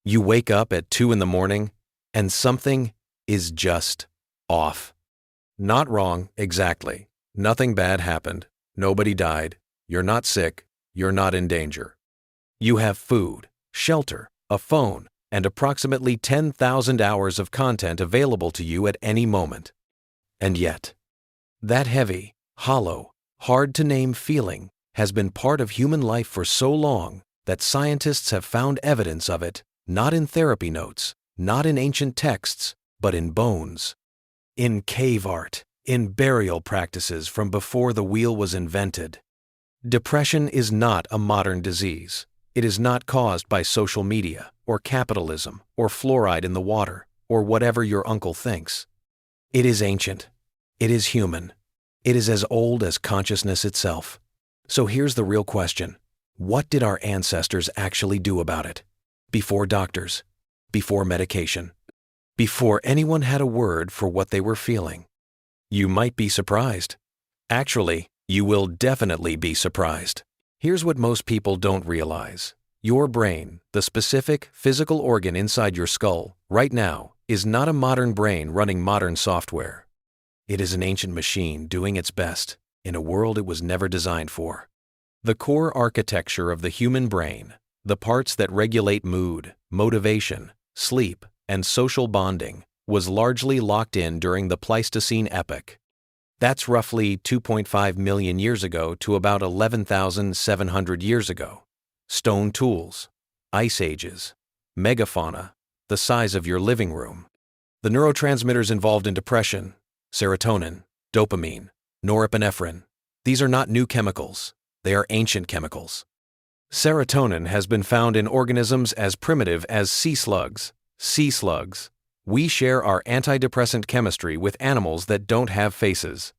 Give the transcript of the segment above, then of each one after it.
You wake up at 2 in the morning and something is just off. Not wrong, exactly. Nothing bad happened. Nobody died. You're not sick. You're not in danger. You have food, shelter, a phone, and approximately 10,000 hours of content available to you at any moment. And yet, that heavy, hollow, hard-to-name feeling has been part of human life for so long that scientists have found evidence of it, not in therapy notes, not in ancient texts, but in bones, in cave art, in burial practices from before the wheel was invented. Depression is not a modern disease. It is not caused by social media, or capitalism, or fluoride in the water, or whatever your uncle thinks. It is ancient. It is human. It is as old as consciousness itself. So here's the real question. What did our ancestors actually do about it? Before doctors, before medication, before anyone had a word for what they were feeling. You might be surprised. Actually, you will definitely be surprised. Here's what most people don't realize. Your brain, the specific physical organ inside your skull, right now, is not a modern brain running modern software. It is an ancient machine doing its best in a world it was never designed for. The core architecture of the human brain, the parts that regulate mood, motivation, sleep, and social bonding, was largely locked in during the Pleistocene epoch. That's roughly 2.5 million years ago to about 11,700 years ago. Stone tools, ice ages, megafauna, the size of your living room. The neurotransmitters involved in depression, serotonin, dopamine, norepinephrine, these are not new chemicals. They are ancient chemicals. Serotonin has been found in organisms as primitive as sea slugs. Sea slugs. We share our antidepressant chemistry with animals that don't have faces.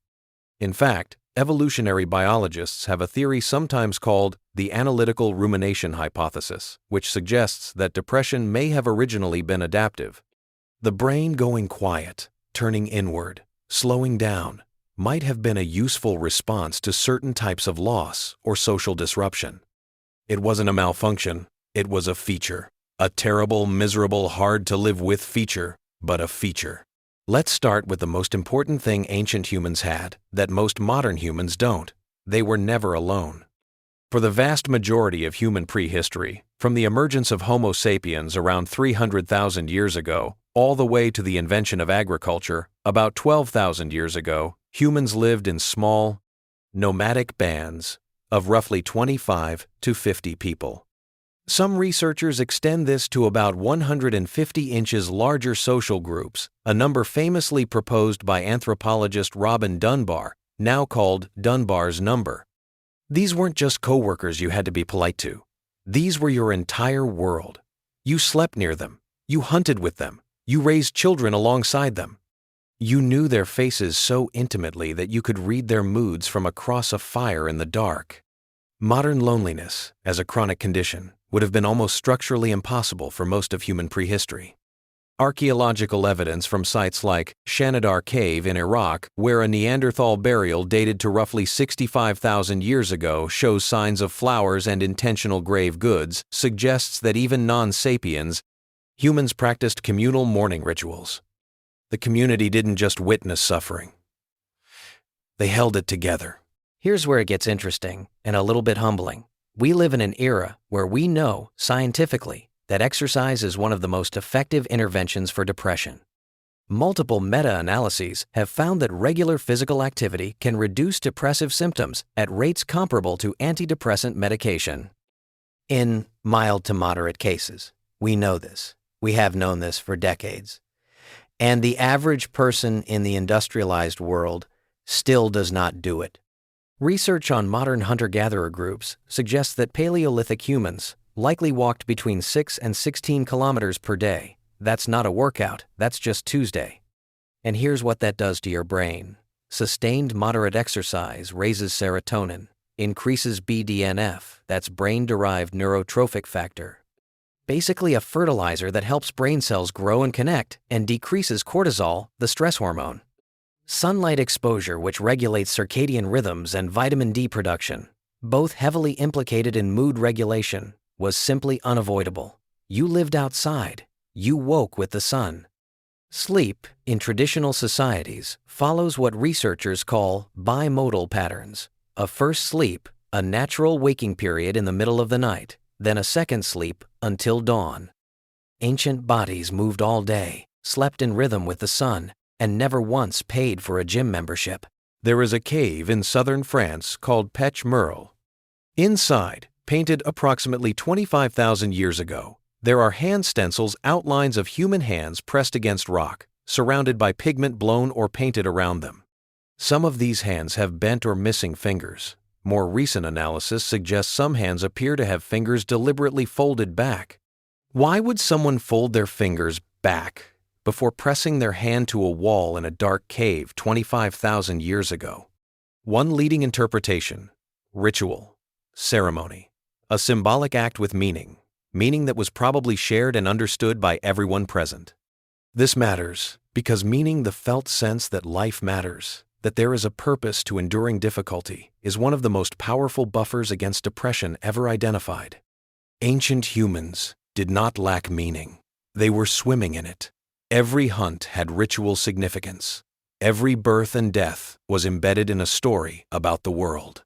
In fact, evolutionary biologists have a theory sometimes called the analytical rumination hypothesis, which suggests that depression may have originally been adaptive. The brain going quiet, turning inward, slowing down, might have been a useful response to certain types of loss or social disruption. It wasn't a malfunction, it was a feature. A terrible, miserable, hard-to-live-with feature, but a feature. Let's start with the most important thing ancient humans had that most modern humans don't. They were never alone. For the vast majority of human prehistory, from the emergence of Homo sapiens around 300,000 years ago, all the way to the invention of agriculture about 12,000 years ago, humans lived in small, nomadic bands of roughly 25 to 50 people. Some researchers extend this to about 150 inches larger social groups, a number famously proposed by anthropologist Robin Dunbar, now called Dunbar's number. These weren't just coworkers you had to be polite to. These were your entire world. You slept near them. You hunted with them. You raised children alongside them. You knew their faces so intimately that you could read their moods from across a fire in the dark. Modern loneliness, as a chronic condition, would have been almost structurally impossible for most of human prehistory. Archaeological evidence from sites like Shanidar Cave in Iraq, where a Neanderthal burial dated to roughly 65,000 years ago shows signs of flowers and intentional grave goods, suggests that even non-sapiens, humans practiced communal mourning rituals. The community didn't just witness suffering. They held it together. Here's where it gets interesting and a little bit humbling. We live in an era where we know, scientifically, that exercise is one of the most effective interventions for depression. Multiple meta-analyses have found that regular physical activity can reduce depressive symptoms at rates comparable to antidepressant medication. In mild to moderate cases, we know this. We have known this for decades. And the average person in the industrialized world still does not do it. Research on modern hunter-gatherer groups suggests that Paleolithic humans likely walked between 6 and 16 kilometers per day. That's not a workout, that's just Tuesday. And here's what that does to your brain. Sustained moderate exercise raises serotonin, increases BDNF, that's brain-derived neurotrophic factor. Basically a fertilizer that helps brain cells grow and connect and decreases cortisol, the stress hormone. Sunlight exposure, which regulates circadian rhythms, and vitamin D production, both heavily implicated in mood regulation, was simply unavoidable. You lived outside. You woke with the sun. Sleep, in traditional societies, follows what researchers call bimodal patterns. A first sleep, a natural waking period in the middle of the night, then a second sleep until dawn. Ancient bodies moved all day, slept in rhythm with the sun, and never once paid for a gym membership. There is a cave in southern France called Pech Merle. Inside, painted approximately 25,000 years ago, there are hand stencils, outlines of human hands pressed against rock, surrounded by pigment blown or painted around them. Some of these hands have bent or missing fingers. More recent analysis suggests some hands appear to have fingers deliberately folded back. Why would someone fold their fingers back before pressing their hand to a wall in a dark cave 25,000 years ago? One leading interpretation: ritual, ceremony, a symbolic act with meaning that was probably shared and understood by everyone present. This matters because meaning, the felt sense that life matters, that there is a purpose to enduring difficulty, is one of the most powerful buffers against depression ever identified. Ancient humans did not lack meaning. They were swimming in it. Every hunt had ritual significance. Every birth and death was embedded in a story about the world.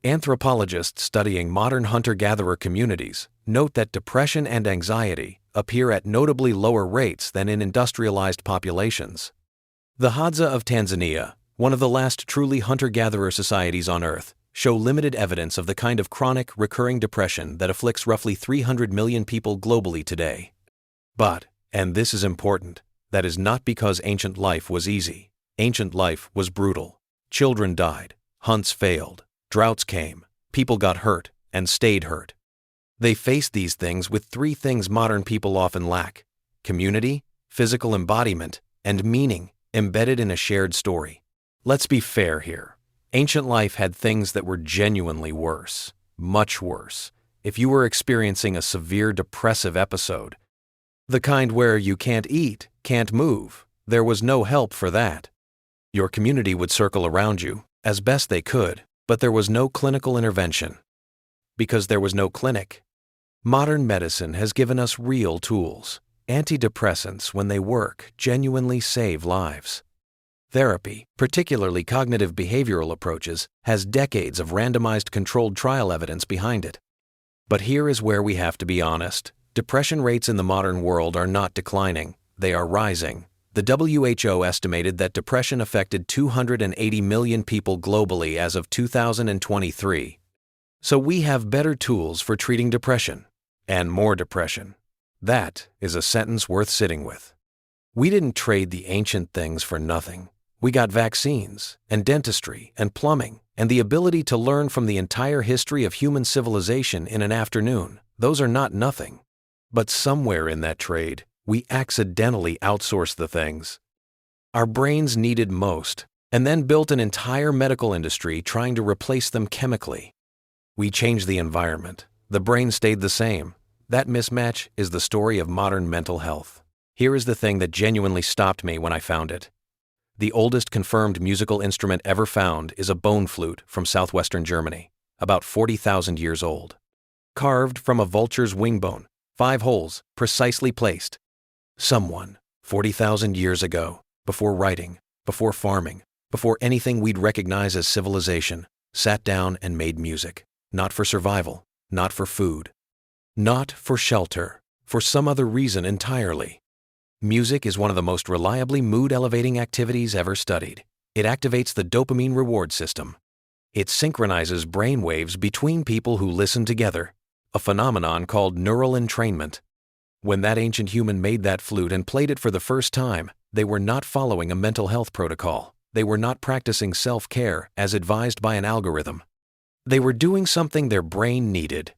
Anthropologists studying modern hunter-gatherer communities note that depression and anxiety appear at notably lower rates than in industrialized populations. The Hadza of Tanzania, one of the last truly hunter-gatherer societies on Earth, show limited evidence of the kind of chronic, recurring depression that afflicts roughly 300 million people globally today. But, and this is important, that is not because ancient life was easy. Ancient life was brutal. Children died, hunts failed, droughts came, people got hurt and stayed hurt. They faced these things with three things modern people often lack: community, physical embodiment, and meaning embedded in a shared story. Let's be fair here. Ancient life had things that were genuinely worse, much worse. If you were experiencing a severe depressive episode, the kind where you can't eat, can't move, there was no help for that. Your community would circle around you, as best they could, but there was no clinical intervention. Because there was no clinic. Modern medicine has given us real tools. Antidepressants, when they work, genuinely save lives. Therapy, particularly cognitive behavioral approaches, has decades of randomized controlled trial evidence behind it. But here is where we have to be honest. Depression rates in the modern world are not declining, they are rising. The WHO estimated that depression affected 280 million people globally as of 2023. So we have better tools for treating depression, and more depression. That is a sentence worth sitting with. We didn't trade the ancient things for nothing. We got vaccines, and dentistry, and plumbing, and the ability to learn from the entire history of human civilization in an afternoon. Those are not nothing. But somewhere in that trade, we accidentally outsourced the things our brains needed most, and then built an entire medical industry trying to replace them chemically. We changed the environment. The brain stayed the same. That mismatch is the story of modern mental health. Here is the thing that genuinely stopped me when I found it. The oldest confirmed musical instrument ever found is a bone flute from southwestern Germany, about 40,000 years old. Carved from a vulture's wing bone, 5 holes, precisely placed. Someone, 40,000 years ago, before writing, before farming, before anything we'd recognize as civilization, sat down and made music. Not for survival, not for food, not for shelter, for some other reason entirely. Music is one of the most reliably mood-elevating activities ever studied. It activates the dopamine reward system. It synchronizes brain waves between people who listen together, a phenomenon called neural entrainment. When that ancient human made that flute and played it for the first time, they were not following a mental health protocol. They were not practicing self-care as advised by an algorithm. They were doing something their brain needed.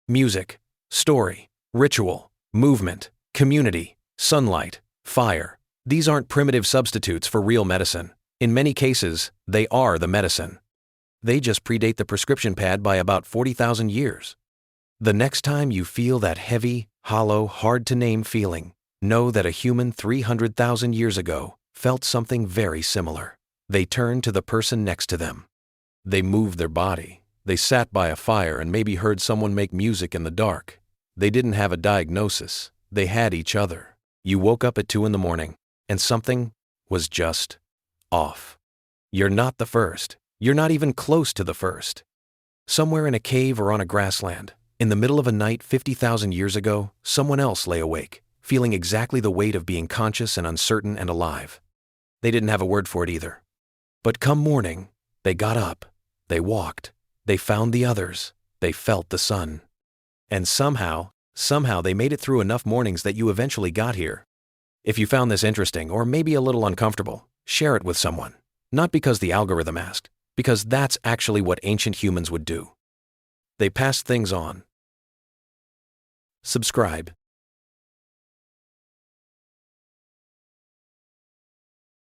Music, story, ritual, movement, community, sunlight, fire. These aren't primitive substitutes for real medicine. In many cases, they are the medicine. They just predate the prescription pad by about 40,000 years. The next time you feel that heavy, hollow, hard-to-name feeling, know that a human 300,000 years ago felt something very similar. They turned to the person next to them. They moved their body. They sat by a fire and maybe heard someone make music in the dark. They didn't have a diagnosis. They had each other. You woke up at 2 in the morning, and something was just off. You're not the first. You're not even close to the first. Somewhere in a cave or on a grassland, in the middle of a night 50,000 years ago, someone else lay awake, feeling exactly the weight of being conscious and uncertain and alive. They didn't have a word for it either. But come morning, they got up, they walked, they found the others, they felt the sun. And somehow they made it through enough mornings that you eventually got here. If you found this interesting or maybe a little uncomfortable, share it with someone. Not because the algorithm asked, because that's actually what ancient humans would do. They passed things on. Subscribe.